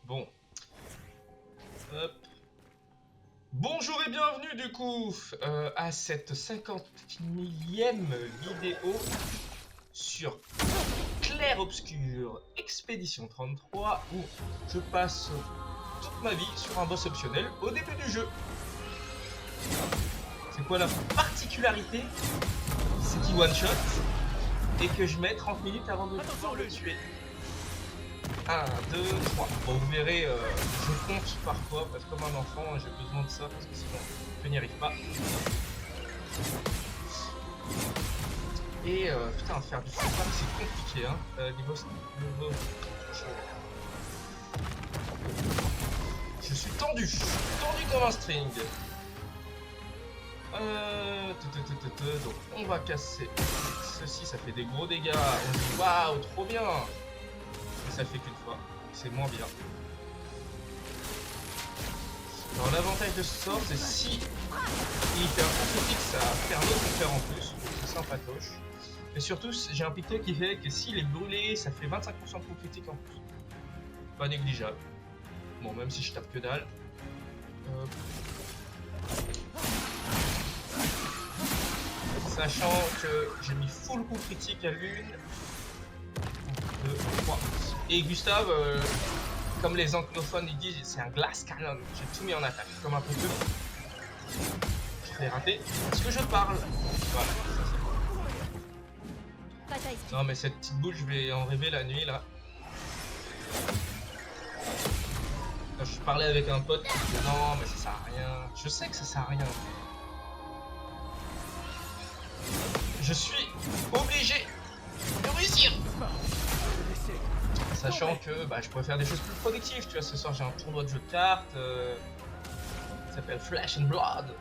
Bon. Hop. Bonjour et bienvenue du coup à cette 50e vidéo sur Clair Obscur Expédition 33 où je passe toute ma vie sur un boss optionnel au début du jeu. C'est quoi la particularité? C'est qu'il one shot et que je mets 30 minutes avant de le tuer. 1, 2, 3. Bon, vous verrez, je compte parfois parce que comme un enfant, j'ai besoin de ça parce que sinon je n'y arrive pas. Et putain, faire du super, c'est compliqué, hein. Niveau. Je suis tendu comme un string. Donc on va casser ceci, ça fait des gros dégâts. On dit waouh, trop bien. Ça fait qu'une fois, c'est moins bien. Alors l'avantage de ce sort, c'est si il fait un coup critique, ça permet de le faire en plus, c'est sympatoche. Et surtout, j'ai un pictet qui fait que s'il est brûlé, ça fait 25% de coup critique en plus. Pas négligeable. Bon, même si je tape que dalle. Sachant que j'ai mis full coup critique à l'une. 2, 3. Et Gustave, comme les anglophones ils disent, c'est un glass cannon. J'ai tout mis en attaque, comme un peu de. Je l'ai raté parce que je parle. Voilà. Non mais cette petite boule, je vais en rêver la nuit là. Quand je parlais avec un pote, il disait non mais ça sert à rien. Je sais que ça sert à rien. Je suis obligé de réussir. Sachant que bah, je pourrais faire des choses plus productives, tu vois, ce soir j'ai un tournoi de jeu de cartes qui s'appelle Flesh and Blood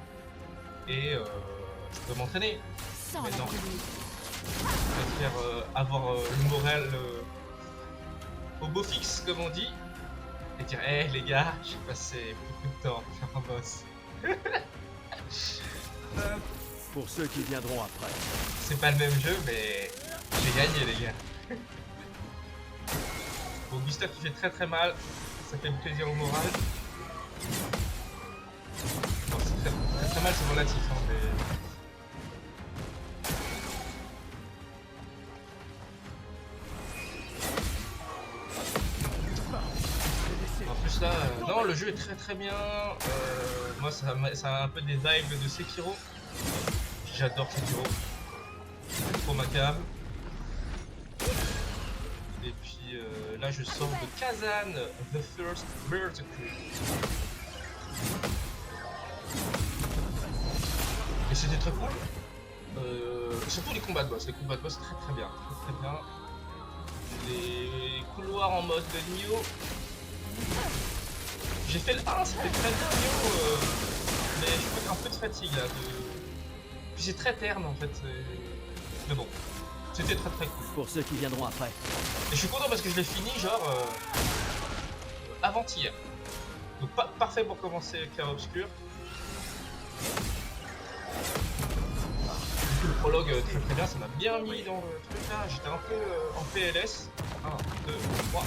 et je peux m'entraîner. Mais non, je préfère avoir le moral au beau fixe comme on dit et dire hé les gars, j'ai passé beaucoup de temps à faire un boss. Pour ceux qui viendront après. C'est pas le même jeu mais j'ai gagné les gars. Bon, Gustave qui fait très mal, ça fait plaisir au moral. Bon, c'est très mal, c'est relatif, hein, mais... En plus là, non, le jeu est très bien. Moi, ça a un peu des vibes de Sekiro. J'adore Sekiro. C'est trop ma cam. Et puis là je sors de Kazan, The First Vertical. Et c'était très cool. Surtout les combats de boss. Les combats de boss très bien. Très bien. Les couloirs en mode Nioh. J'ai fait le 1, c'était très bien Nioh. Mais je crois un peu de fatigue là. Puis c'est très terne en fait. Mais bon. C'était très cool. Pour ceux qui viendront après. Et je suis content parce que je l'ai fini genre avant-hier. Donc parfait pour commencer Clair Obscur. Du coup le prologue très bien, ça m'a bien mis dans le truc là. J'étais un peu en PLS. 1, 2, 3.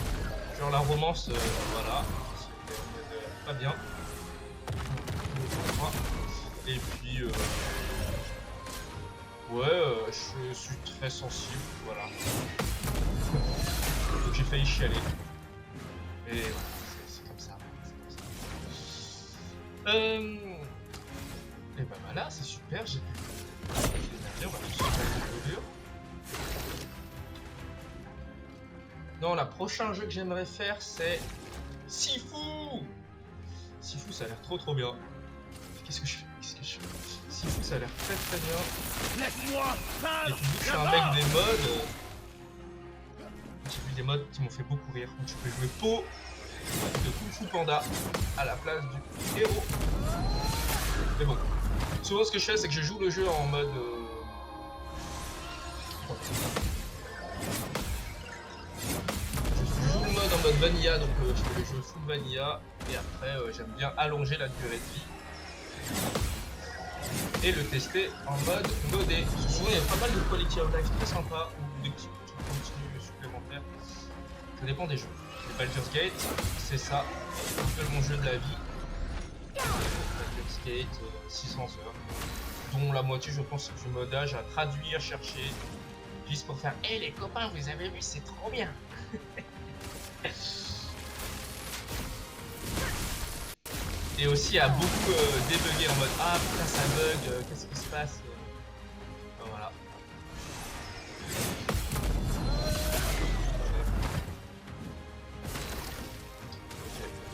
Genre la romance, voilà. C'était pas bien. 1, 2, 3. Et puis ouais, je suis très sensible, voilà. Donc j'ai failli chialer. Et ouais, c'est comme ça. Et bah voilà, c'est super, j'ai pu... On va tout de suite. Non, le prochain jeu que j'aimerais faire, c'est... Sifu. Sifu, ça a l'air trop bien. Qu'est-ce que je fais? Sifu, ça a l'air très bien. Laisse-moi. Et puis vu que je suis un mec des modes, j'ai vu des modes qui m'ont fait beaucoup rire. Donc tu peux jouer Po de Kung Fu Panda à la place du héros. Mais bon, souvent ce que je fais, c'est que je joue le jeu en mode je joue le mode en mode vanilla, donc je fais les jeux full vanilla. Et après, j'aime bien allonger la durée de vie. Et le tester en mode modé. Parce que souvent il y a pas mal de quality of life très sympa ou des petits contenus supplémentaires. Ça dépend des jeux. Et Baldur's Gate, c'est ça, un peu mon jeu de la vie. Baldur's Gate, 600 heures, dont la moitié je pense que je modage à traduire, chercher, juste pour faire hey les copains, vous avez vu, c'est trop bien. Et aussi à beaucoup débugger en mode ah putain ça bug, qu'est-ce qui se passe, voilà.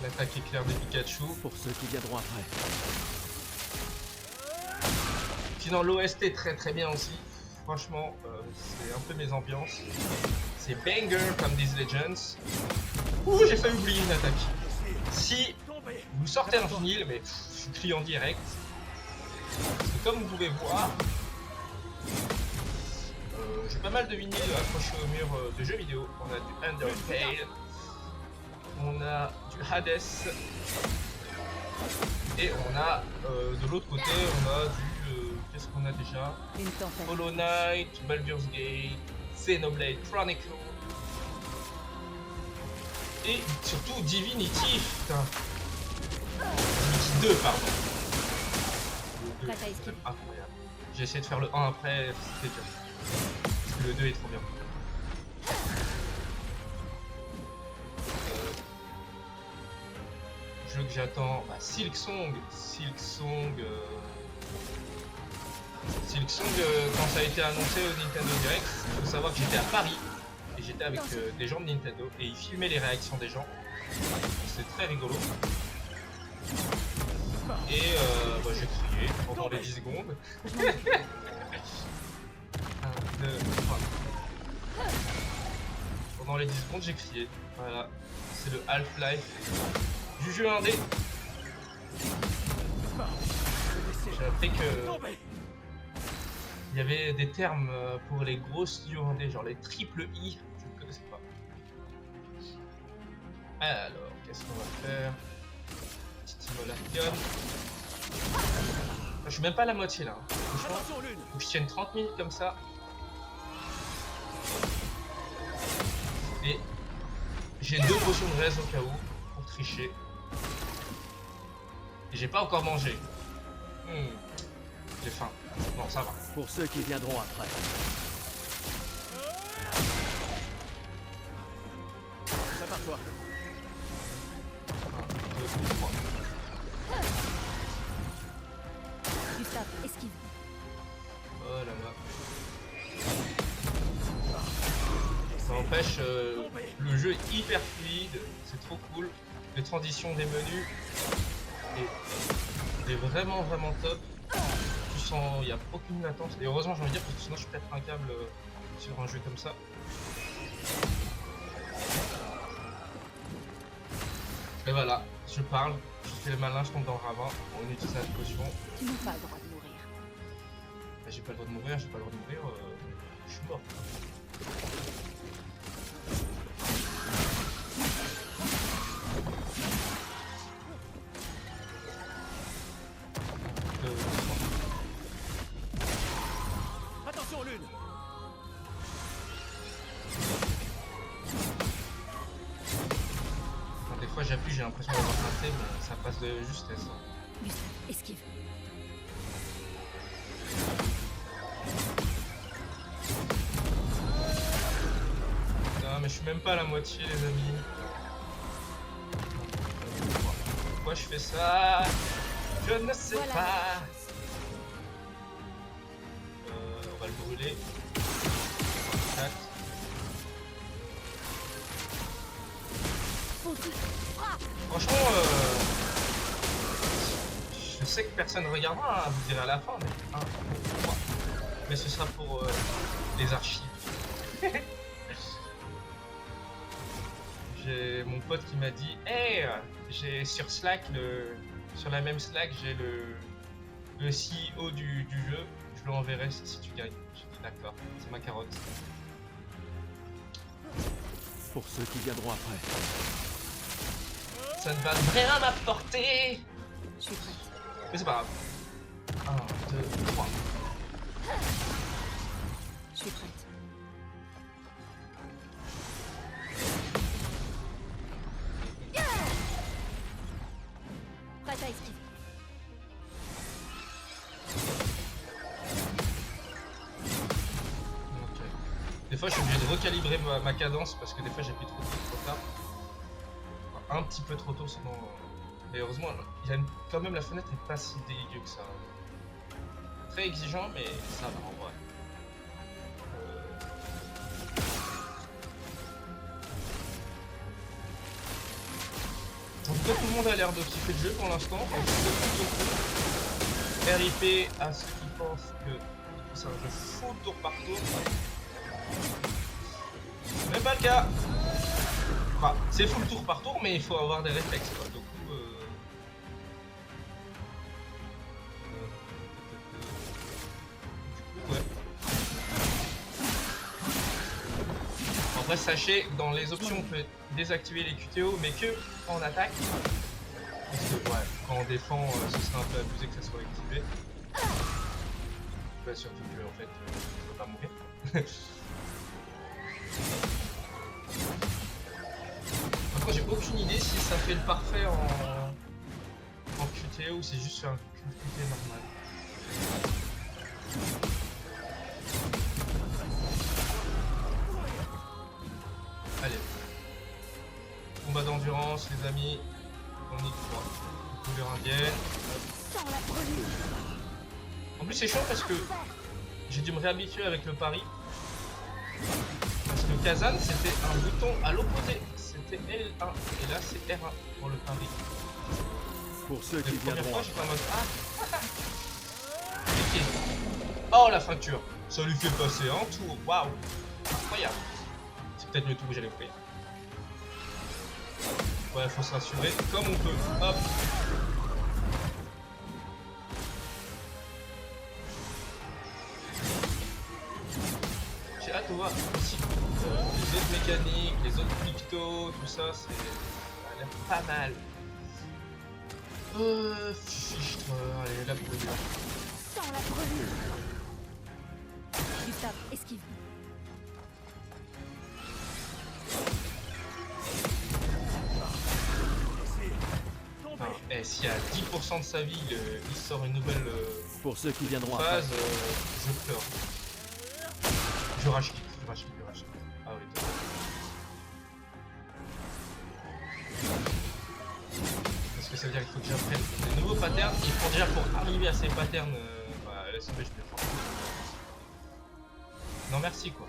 L'attaque éclair de Pikachu. Pour ceux qui viendront après. Sinon l'OST est très bien aussi. Franchement, c'est un peu mes ambiances. C'est banger comme These Legends. Ouh, j'ai failli oublier une attaque. Si vous sortez un vinyle, mais je suis client direct. Parce que comme vous pouvez voir, j'ai pas mal de vinyles accrochés au mur de jeux vidéo. On a du Undertale, on a du Hades, et on a de l'autre côté, on a du qu'est-ce qu'on a déjà? Hollow Knight, Baldur's Gate, Xenoblade Chronicle et surtout Divinity. Putain. Divinity 2, pardon. Le 2, c'est incroyable. J'ai essayé de faire le 1 après, c'était dur. Parce que le 2 est trop bien. Jeu que j'attends, bah, Silksong, quand ça a été annoncé au Nintendo Direct, il faut savoir que j'étais à Paris et j'étais avec des gens de Nintendo et ils filmaient les réactions des gens. C'est très rigolo. Et bah, j'ai crié pendant les 10 secondes. 1, 2, 3. Pendant les 10 secondes, j'ai crié. Voilà, c'est le Half-Life du jeu indé. J'ai appris que il y avait des termes pour les gros studios indés, genre les triple I, je ne connaissais pas. Alors, qu'est-ce qu'on va faire? Petit simulacrum. Je suis même pas à la moitié là. Franchement, faut que je tienne 30 minutes comme ça. Et j'ai 2 potions de raise au cas où, pour tricher. Et j'ai pas encore mangé. J'ai faim. Bon, ça va. Pour ceux qui viendront après. Prépare-toi. 1, 2, 3. Gustave, esquive. Oh là là. Ça empêche, le jeu est hyper fluide, c'est trop cool. Les transitions des menus est vraiment top. Tu sens, il n'y a aucune latence. Et heureusement, j'ai envie de dire, parce que sinon je pète un câble sur un jeu comme ça. Et voilà, je parle, je fais le malin, je tombe dans le ravin, on utilise la potion. Tu n'as pas le droit de mourir. Bah, j'ai pas le droit de mourir, je suis mort. Attention lune. Enfin, des fois j'appuie, j'ai l'impression d'avoir raté, mais ça passe de justesse. Gustave, esquive. Non mais je suis même pas à la moitié les amis. Pourquoi je fais ça? Je ne sais Voilà. pas. On va le brûler. 4. Franchement, je sais que personne regardera, hein, vous direz à la fin, mais 1, 2, 3. Mais ce sera pour les archives. J'ai mon pote qui m'a dit hey, j'ai sur Slack, sur la même Slack, j'ai le CEO du jeu, je le enverrai si tu gagnes. J'ai dit d'accord, c'est ma carotte. Pour ceux qui viendront après. Ça ne va rien m'apporter. Je suis prête. Mais c'est pas grave. 1, 2, 3. Je suis prête. Prête à esquiver. Ok. Des fois je suis obligé de recalibrer ma cadence parce que des fois j'appuie trop tard. Enfin, un petit peu trop tôt sinon... Et heureusement, quand même la fenêtre est pas si dégueu que ça. Très exigeant mais ça va en vrai. En tout cas, tout le monde a l'air de kiffer le jeu pour l'instant. RIP à ceux qui pensent que c'est un jeu full tour par tour. C'est même pas le cas. Enfin, c'est full tour par tour, mais il faut avoir des réflexes. Quoi. Donc, ouais. Après, sachez, dans les options, on peut désactiver les QTO, mais que en attaque. Parce que, ouais, quand on défend, ce serait un peu abusé que ça soit activé. Ouais, surtout que, en fait, on peut pas mourir. Par contre, j'ai aucune idée si ça fait le parfait en QTO ou c'est juste un QT normal. Allez. Combat d'endurance, les amis. On y croit. Couleur indienne. En plus, c'est chiant parce que j'ai dû me réhabituer avec le pari. Parce que Kazan, c'était un bouton à l'opposé. C'était L1. Et là, c'est R1 pour le pari. Pour ceux qui La première viendront fois, après. j'étais en mode ok. Oh, la fracture. Ça lui fait passer un tour. Waouh. Incroyable. C'est peut-être le tour que j'allais faire. Ouais, faut se rassurer comme on peut. Hop. J'ai hâte de voir aussi les autres mécaniques, les autres pictos, tout ça, ça a l'air pas mal. Fichtre, allez, la brûlure. Sans la brûlure. Gustave, esquive. Enfin, s'il y a 10% de sa vie, il sort une nouvelle Pour ceux qui viendront après. phase, je pleure. Je rage quitte, je rage quitte. Ah oui, d'accord. Parce que ça veut dire qu'il faut que j'apprenne des nouveaux patterns. Il faut déjà pour arriver à ces patterns, bah, laisse tomber, je peux le faire. Non merci quoi.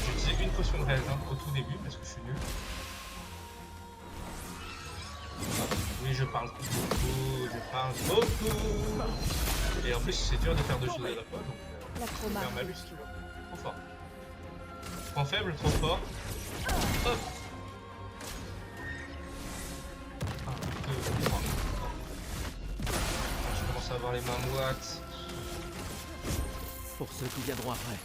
J'ai utilisé une potion de raise au tout début parce que je suis nul. Oui, je parle beaucoup. Et en plus, c'est dur de faire deux choses à la fois, donc La c'est chroma. un malus, tu vois. Trop fort. Point faible, trop fort. Hop. 1, 2, 3. Je commence à avoir les mains moites. Pour ceux qui viendront après.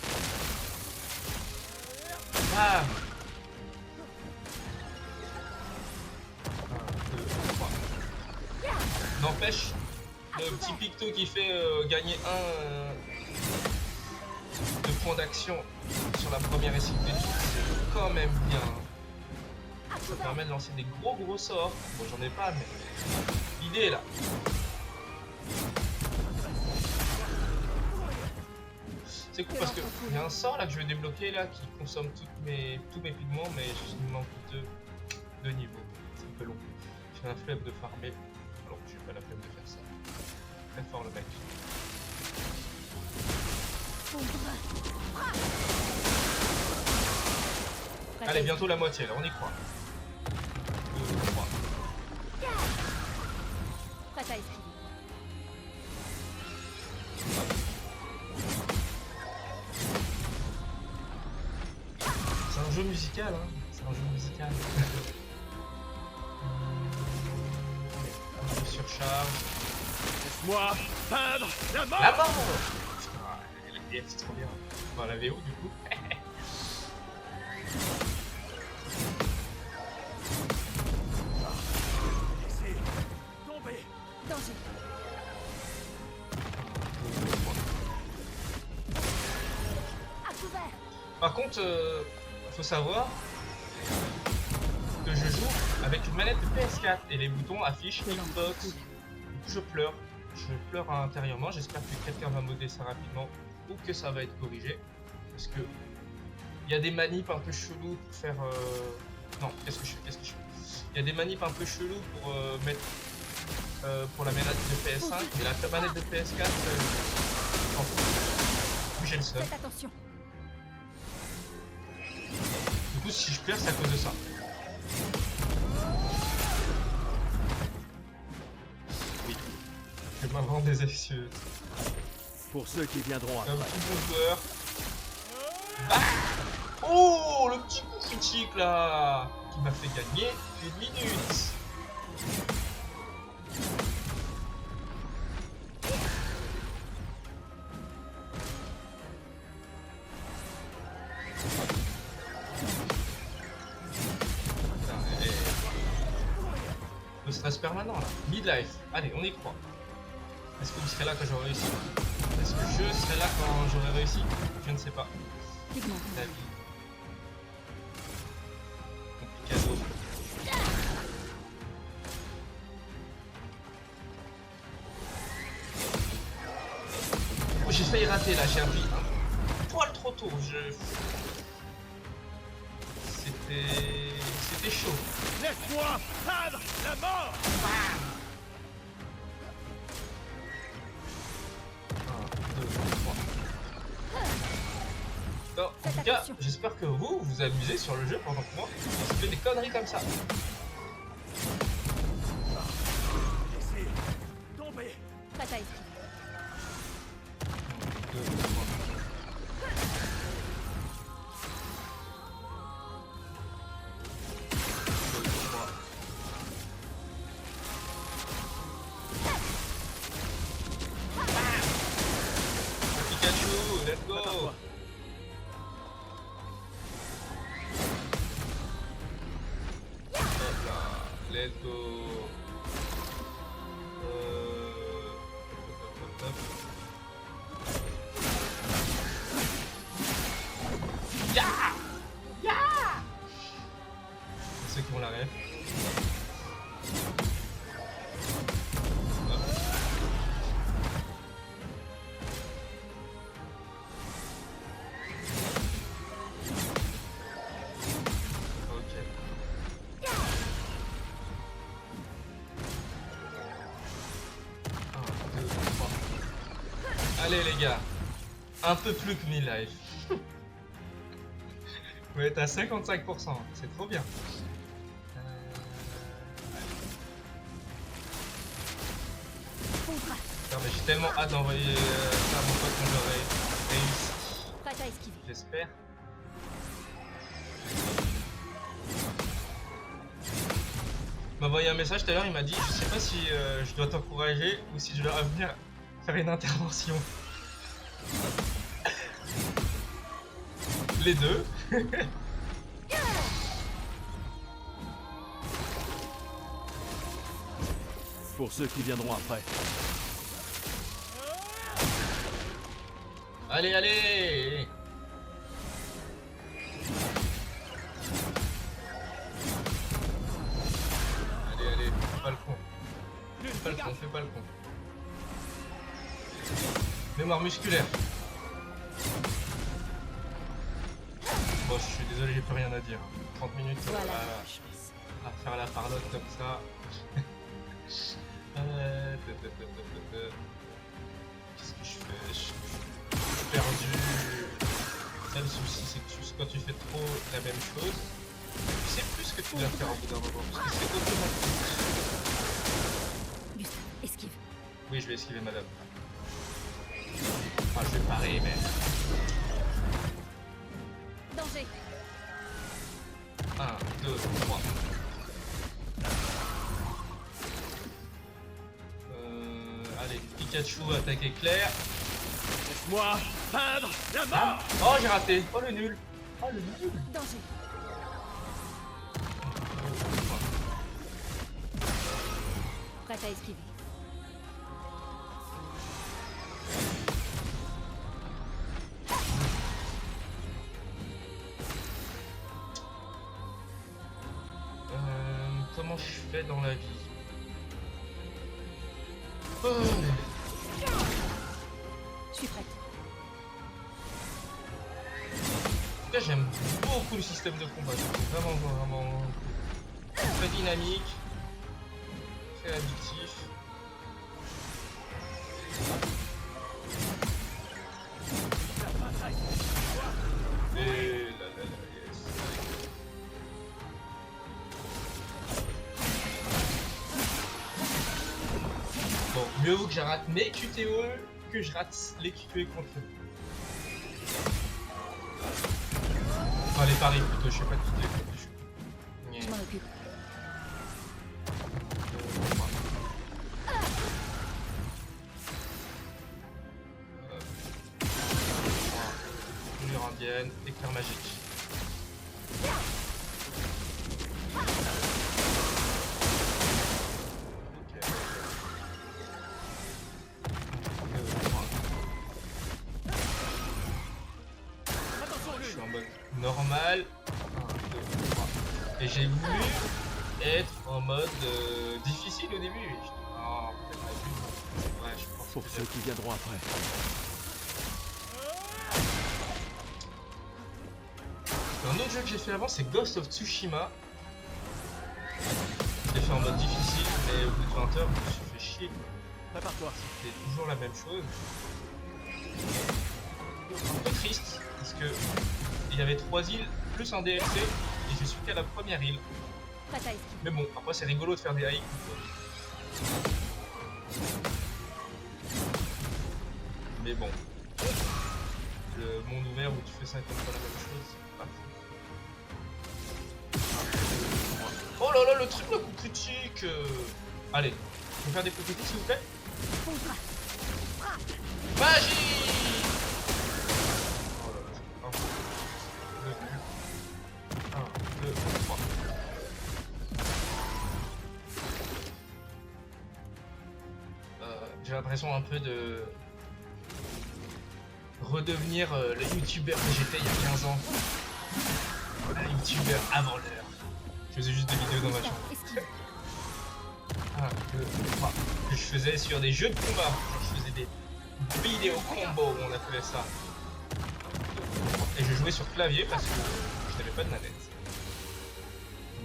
Ah. 1, 2, 3. N'empêche, le petit picto qui fait gagner de points d'action sur la première esquive du tour, c'est quand même bien. Ça permet de lancer des gros sorts. Bon, j'en ai pas, mais l'idée est là. C'est cool parce que il y a un sort là que je vais débloquer là qui consomme tous mes pigments, mais il me manque deux niveaux. C'est un peu long. J'ai la flemme de farmer, alors que j'ai pas la flemme de faire ça. Très fort le mec. Allez, bientôt la moitié là, on y croit. 2, 3. Prête à esquiver. C'est un jeu musical, hein. C'est un jeu musical. Un peu surcharge. Laisse-moi peindre la mort. La mort. Putain, la DF c'est trop bien. Enfin, la VO du coup. Laissez tomber. Danger. À couvert. Par contre, faut savoir, que je joue avec une manette de PS4 et les boutons affichent Xbox. Du coup, je pleure. Je pleure intérieurement. J'espère que quelqu'un va modder ça rapidement ou que ça va être corrigé. Parce que il y a des manips un peu chelous pour faire. Non, qu'est-ce que je fais? Il y a des manips un peu chelous pour mettre pour la manette de PS5, mais la manette de PS4, je m'en fous. J'ai le seum. Faites attention. Du coup, si je pleure, c'est à cause de ça. Oui. Je m'invente des excuses. Pour ceux qui viendront Un après. petit bon joueur. Ah, oh, le petit coup critique là, qui m'a fait gagner une minute. Le stress permanent là. Midlife. Allez, on y croit. Est-ce que vous serez là quand j'aurai réussi? Est-ce que je serai là quand j'aurai réussi? Je ne sais pas. Pigment. La vie. Complicado. Oh, j'ai failli rater là, j'ai appris un poil trop tôt. C'était chaud. Laisse-moi peindre la mort. 1, 2, 3. Non, en tout cas, j'espère que vous vous amusez sur le jeu pendant que moi, je fais des conneries comme ça. Laissez tomber. Prête à esquiver. 1, 2, 3. Pikachu, let's go! Prépare-toi. Hop là, let's go! Hop, hop, hop. Ya! Ya! Pour ceux qui ont la ref. Hop. Ok. 1, 2, 3. Allez les gars, un peu plus que 1000 lives. Vous êtes à 55%, c'est trop bien. Contrat. Putain, mais j'ai tellement hâte d'envoyer ça à mon pote quand j'aurai réussi. Prête à esquiver. J'espère. Il m'a envoyé un message tout à l'heure, il m'a dit je sais pas si je dois t'encourager ou si je dois venir faire une intervention. Les deux. Pour ceux qui viendront après. Allez, allez. Allez, allez, fais pas le con. Fais pas le con, fais pas le con. Mémoire musculaire. Bon, je suis désolé, j'ai plus rien à dire. 30 minutes Voilà. à faire la parlotte comme ça. Qu'est-ce que je fais? Je suis perdu. Ça, le souci, c'est que quand tu fais trop la même chose, tu sais plus ce que tu dois faire au bout d'un moment. Parce que c'est automatique. Gustave, esquive. Oui, je vais esquiver madame. Enfin, je vais parer, mais. Danger. 1, 2, 3. Allez, Pikachu attaque éclair. Laisse-moi peindre la Ah. mort. Oh, j'ai raté. Oh, le nul. Oh, le nul. Danger. Prête à esquiver. comment je fais dans la vie. Oh. Je suis prête. En tout cas, j'aime beaucoup le système de combat. C'est vraiment très dynamique, très addictif. Et là, yes. Bon, mieux vaut que je rate mes QTE que je rate les QTE contre eux. Enfin, les paris plutôt, je sais pas qui les Je m'en occupe. Lumière indienne, éclair magique. Ok. Attention, Je lui. suis en mode normal. 1, 2, 3. Et j'ai voulu être en mode difficile au début. Non, peut-être pas du tout. Ouais, je pense Pour que ceux qui viendront après. un autre jeu que j'ai fait avant, c'est Ghost of Tsushima. Je l'ai fait en mode difficile, mais au bout de 20 heures, je me suis fait chier. Prépare-toi. C'est toujours la même chose. Un peu triste, parce que il y avait 3 îles plus un DLC, et je suis qu'à la première île. Prête à esquiver. Mais bon, après c'est rigolo de faire des hikes. Mais bon, le monde ouvert où tu fais 50 fois la même chose, c'est pas fou. Oh là là, le truc le coup critique. Allez, on peut faire des coups critiques s'il vous plaît. Magie. Oh là là, 1, 2, 3. J'ai l'impression un peu de redevenir le youtubeur que j'étais il y a 15 ans. Un youtubeur avant l'heure. Je faisais juste des vidéos dans ma chambre. Esquive. 1, 2, 3. Que je faisais sur des jeux de combat. Genre, je faisais des vidéos combo, on appelait ça. Et je jouais sur clavier parce que je n'avais pas de manette.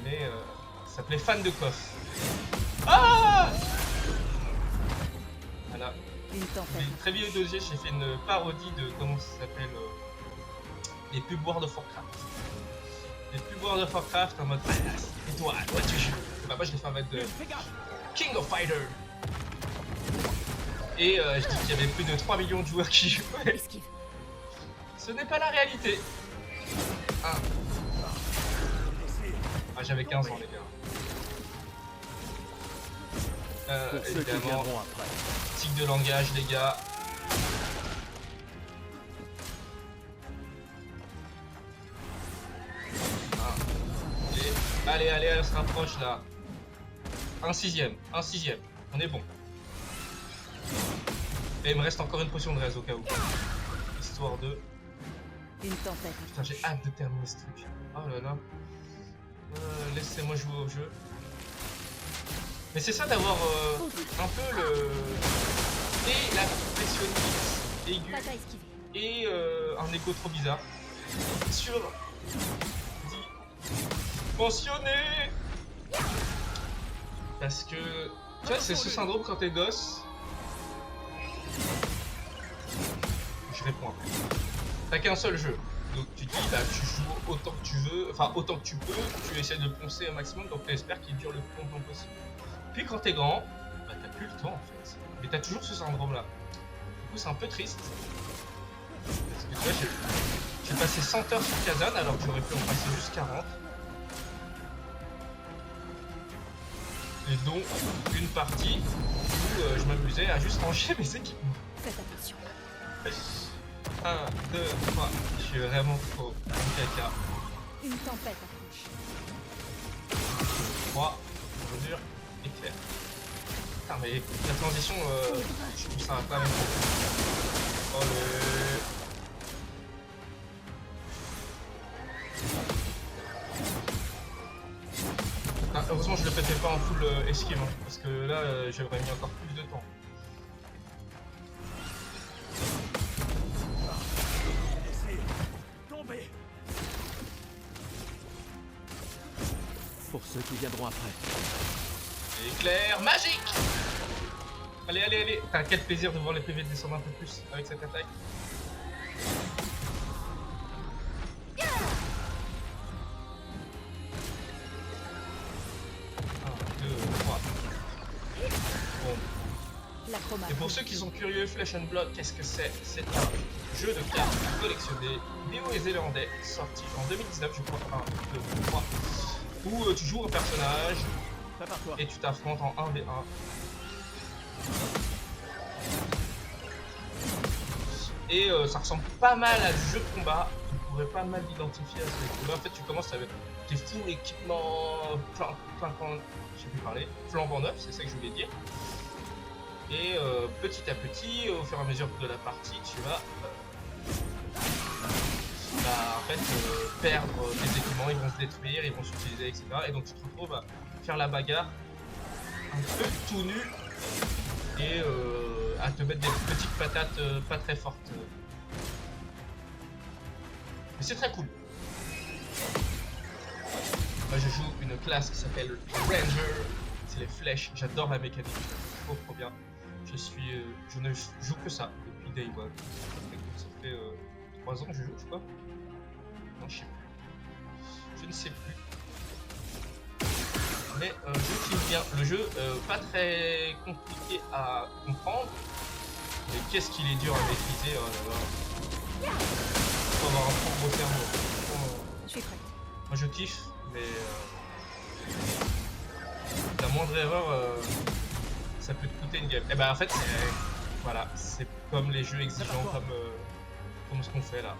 Mais ça s'appelait Fan de Coff. Ah! Voilà. Une tempête. Très vieux dossier, j'ai fait une parodie de comment ça s'appelle les pubs World of Warcraft. Les pubs World of Warcraft en mode et toi tu joues. Bah moi je l'ai fait en mode Fais gaffe. King of Fighter. Et je dis qu'il y avait plus de 3 millions de joueurs qui jouaient. Esquive. Ce n'est pas la réalité. Ah, j'avais 15 ans les gars. Pour ceux qui Évidemment, viendront après. tic de langage les gars. Allez, on se rapproche là. Un sixième, on est bon. Et il me reste encore une potion de raise au cas où. Histoire de... Une tempête. Putain, j'ai hâte de terminer ce truc. Oh là là. Laissez-moi jouer au jeu. Mais c'est ça d'avoir un peu le... Et la perfectionniste aiguë Prête à esquiver. et un écho trop bizarre. Sur... Mentionné. Parce que... Tu vois, c'est ce syndrome quand t'es gosse. Je réponds après. T'as qu'un seul jeu. Donc tu te dis, bah tu joues autant que tu veux, enfin autant que tu peux, tu essaies de poncer au maximum, donc tu espères qu'il dure le plus longtemps possible. Puis quand t'es grand, bah t'as plus le temps en fait. Mais t'as toujours ce syndrome là. Du coup c'est un peu triste. Parce que tu vois, j'ai passé 100 heures sur Kazan alors que j'aurais pu en passer juste 40. Et dont une partie où je m'amusais à juste ranger mes équipements. Faites attention. 1, 2, 3. Je suis vraiment trop caca. Une tempête approche. 3, mesure, éclair. Putain, mais la transition, je trouve ça quand même. Oh le. Ah, Heureusement je le pétais pas en full esquive, hein, parce que là j'aurais mis encore plus de temps. Laissez tomber. Pour ceux qui viendront après. Éclair magique. Allez, allez, allez. T'as quel plaisir de voir les PV descendre un peu plus avec cette attaque. 1, 2, 3. Bon. L'acromate. Et pour ceux qui sont curieux, Flesh and Blood, qu'est-ce que c'est? C'est un jeu de cartes collectionné néo-zélandais sorti en 2019, je crois. 1, 2, 3. Où tu joues un personnage Prépare-toi. et tu t'affrontes en 1v1. Et ça ressemble pas mal à du jeu de combat. Tu pourrais pas mal l'identifier à ce jeu. En fait, tu commences avec tes full équipements, je sais plus parler, flambant neuf, c'est ça que je voulais dire. Et petit à petit, au fur et à mesure de la partie, tu vas en fait, perdre tes équipements, ils vont se détruire, ils vont s'utiliser, etc. Et donc tu te retrouves à faire la bagarre un peu tout nu et à te mettre des petites patates pas très fortes. Mais c'est très cool. Moi je joue une classe qui s'appelle Ranger, c'est les flèches, j'adore la mécanique, trop bien. Je ne joue que ça depuis Day One. Ça fait 3 ans que je joue, je crois. Non, je sais plus. Je ne sais plus. Mais je kiffe bien. Le jeu, pas très compliqué à comprendre. Mais qu'est-ce qu'il est dur à maîtriser, oh là là. Faut avoir un trop gros cerveau. Je suis prête. Moi je kiffe, mais la moindre erreur, ça peut te coûter une game. Et ben en fait, voilà, c'est comme les jeux exigeants, comme ce qu'on fait là.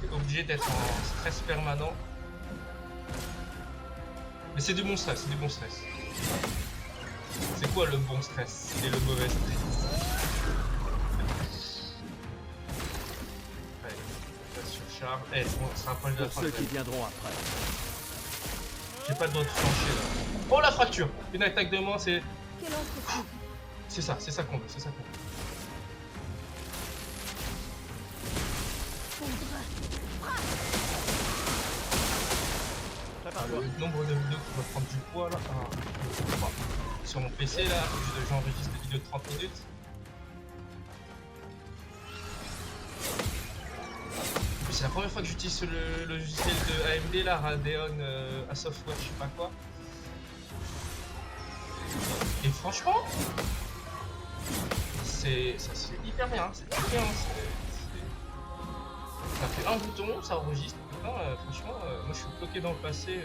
T'es obligé d'être en stress permanent. Mais c'est du bon stress, c'est du bon stress. C'est quoi le bon stress et le mauvais stress? Allez, là sur charme. Eh, on se rapproche de la Pour fin. ceux qui viendront après. J'ai pas de droit de flancher là. Oh la fracture! Une attaque de moins, c'est. Quel autre C'est ça qu'on veut, c'est ça qu'on veut. Prépare-toi. Le nombre de vidéos qui va prendre du poids là. 1, 2, 3. Sur mon PC là, j'enregistre des vidéos de 30 minutes. C'est la première fois que j'utilise le logiciel de AMD là, Radeon à software, je sais pas quoi. Et franchement, ça se fait hyper bien, c'est très bien. Ça fait un bouton, ça enregistre. Non, franchement, moi je suis bloqué dans le passé.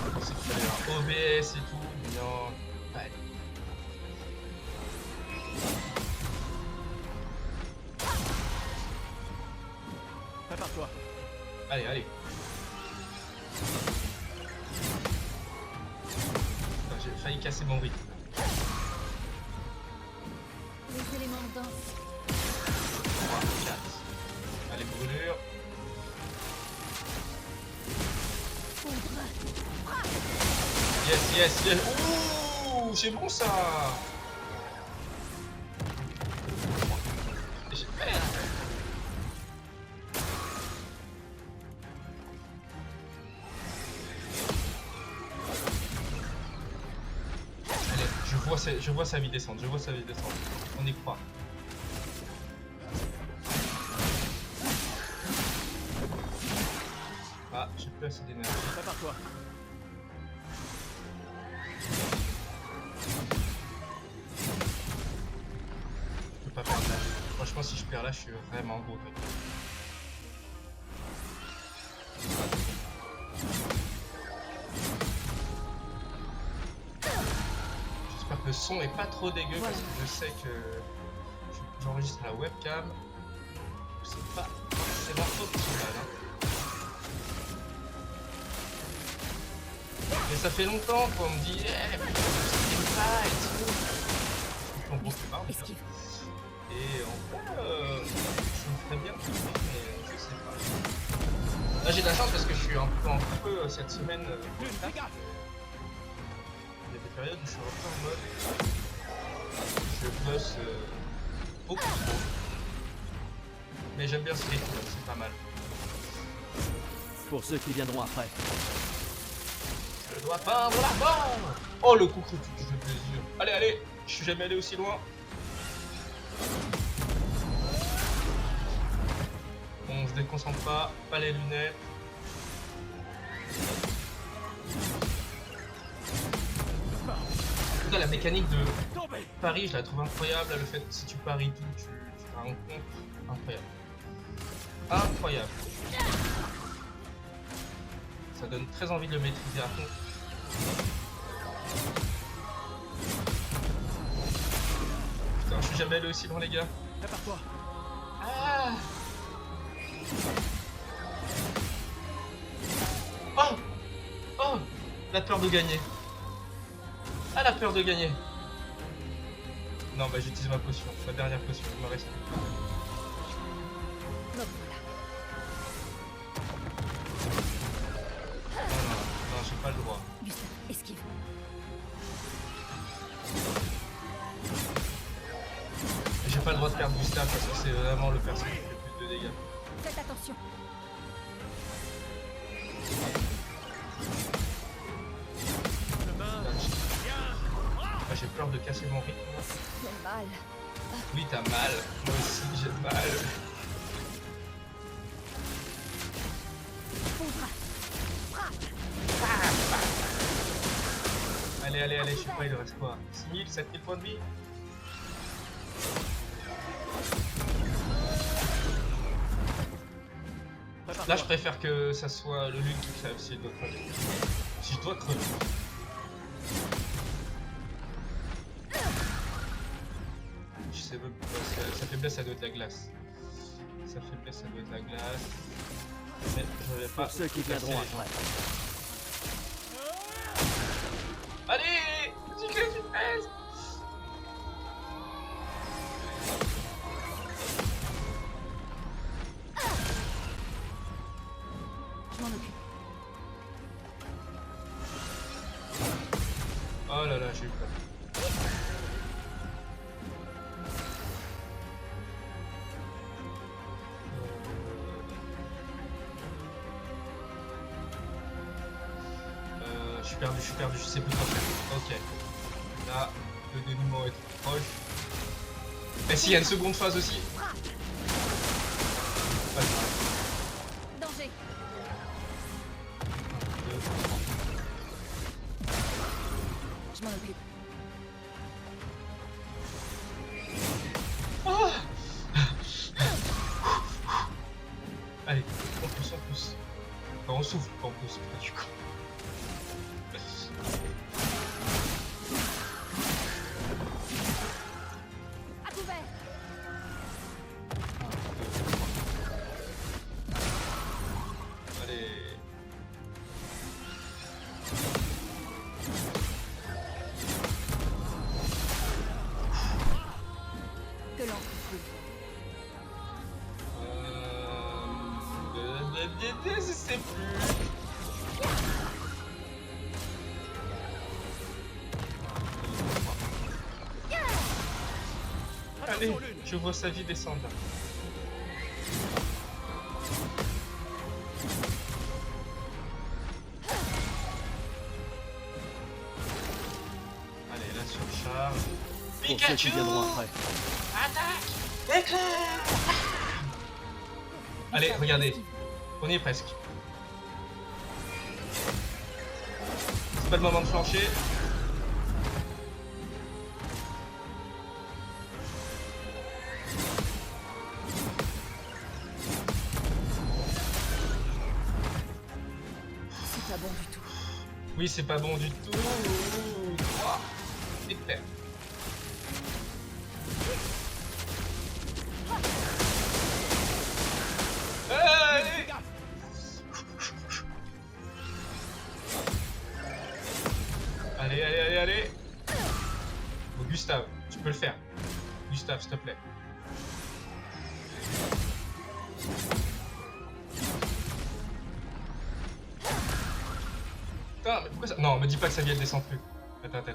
Je pensais qu'il fallait un OBS et tout, mais non. Ouais. Prépare-toi. Allez, allez. Putain, j'ai failli casser mon rythme. Les éléments denses. 3, 4. Allez, brûlure. Yes, yes, yes. Ouh, c'est bon ça. J'ai fait. Allez, je vois sa vie descendre, On y croit. Ah, j'ai plus assez d'énergie. Prépare-toi. Je peux pas perdre là. Franchement, si je perds là, je suis vraiment gros. J'espère que le son est pas trop dégueu parce que je sais que j'enregistre à la webcam. C'est pas forcément optimal. Hein. Mais ça fait longtemps qu'on me dit eh, mais c'est pas et tout. En gros, c'est marrant. Esquive. Et en fait, je me ferais bien, mais Là j'ai de la chance parce que je suis un peu en creux cette semaine. Lune, fais gaffe. Il y a des périodes où je suis un peu en mode. Je bosse beaucoup trop. Mais j'aime bien ce rythme, c'est pas mal. Pour ceux qui viendront après. Je dois peindre la mort. Oh le coup critique, je fais plaisir. Allez, allez, je suis jamais allé aussi loin. Bon, on se déconcentre pas les lunettes. Putain, la mécanique de Tombez. Paris, je la trouve incroyable. Le fait que si tu paries tout, tu as un compte. Incroyable. Incroyable. Ça donne très envie de le maîtriser à fond. Putain, je suis jamais allé aussi loin, les gars. Prépare-toi. Ah. Oh. Oh. La peur de gagner. Ah, la peur de gagner. Non, bah j'utilise ma potion, ma dernière potion, il me reste. Me voilà. Non, j'ai pas le droit. Gustave, esquive. J'ai pas le droit de perdre Gustave parce que c'est vraiment le personnage qui fait le plus de dégâts. Faites attention. Chemin. Ah, j'ai peur de casser mon rythme. Quel mal. Oui, t'as mal. Moi aussi, j'ai mal. Poudre. Allez, allez, allez, je sais pas, il reste quoi 6000, 7000 points de vie. Prépare-toi. Là, je préfère que ça soit le lune qui crève si je dois crever. Si je dois crever. Je sais même pas, sa faiblesse, ça doit être la glace. Sa faiblesse, ça doit être la glace. Mais je vais pas. Pour ceux qui viendront casser les gens. après. Allez, tu fais, tu fais. Je m'en occupe. Oh là là, j'ai eu peur. Je suis perdu, je sais plus quoi faire. Ok. Là, le dénouement est trop proche. Et si, il y a une seconde phase aussi. Pas grave. Danger. Je m'en occupe. Ah. Allez, on pousse, on pousse. Enfin, on souffle, pas on pousse, putain, du coup. À couvert. Allez. Que l'encre coule. Je sais plus. Allez, Attention, Lune. je vois sa vie descendre. Allez, là surcharge. Pour ceux Pikachu! qui viendront après. Attaque! Éclair! Allez, Gustave, regardez. esquive. On y est presque. C'est pas le moment de flancher. C'est pas bon du tout. Oui, c'est pas bon du tout. 3. Éclair. Allez! Fais gaffe. Allez, allez, allez, allez. Bon, Gustave, tu peux le faire. Gustave, s'il te plaît. Putain, mais pourquoi ça... Non, me dis pas que ça vient de descendre plus. Attends. Attends.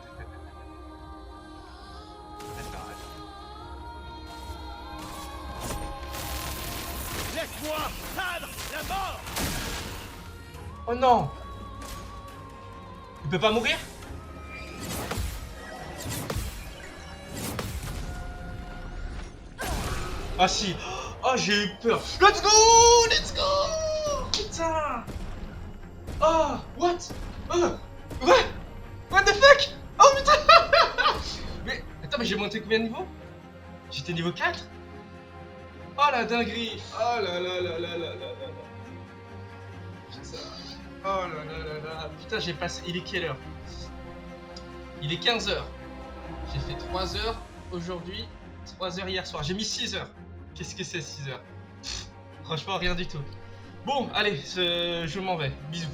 Laisse-moi atteindre la mort. Oh non! Il peut pas mourir? Ah si! Oh, j'ai eu peur! Let's go! Let's go! Putain! Oh! What? Oh! What? What the fuck? Oh putain! Mais attends, mais j'ai monté combien de niveaux? J'étais niveau 4? Oh la dinguerie! Oh là là là là là là là! Putain! Oh là là là là! Putain, j'ai passé. Il est quelle heure? Il est 15h. J'ai fait 3 heures aujourd'hui, 3 heures hier soir. J'ai mis 6 heures. Qu'est-ce que c'est 6 heures? Franchement, rien du tout. Bon, allez, je m'en vais. Bisous.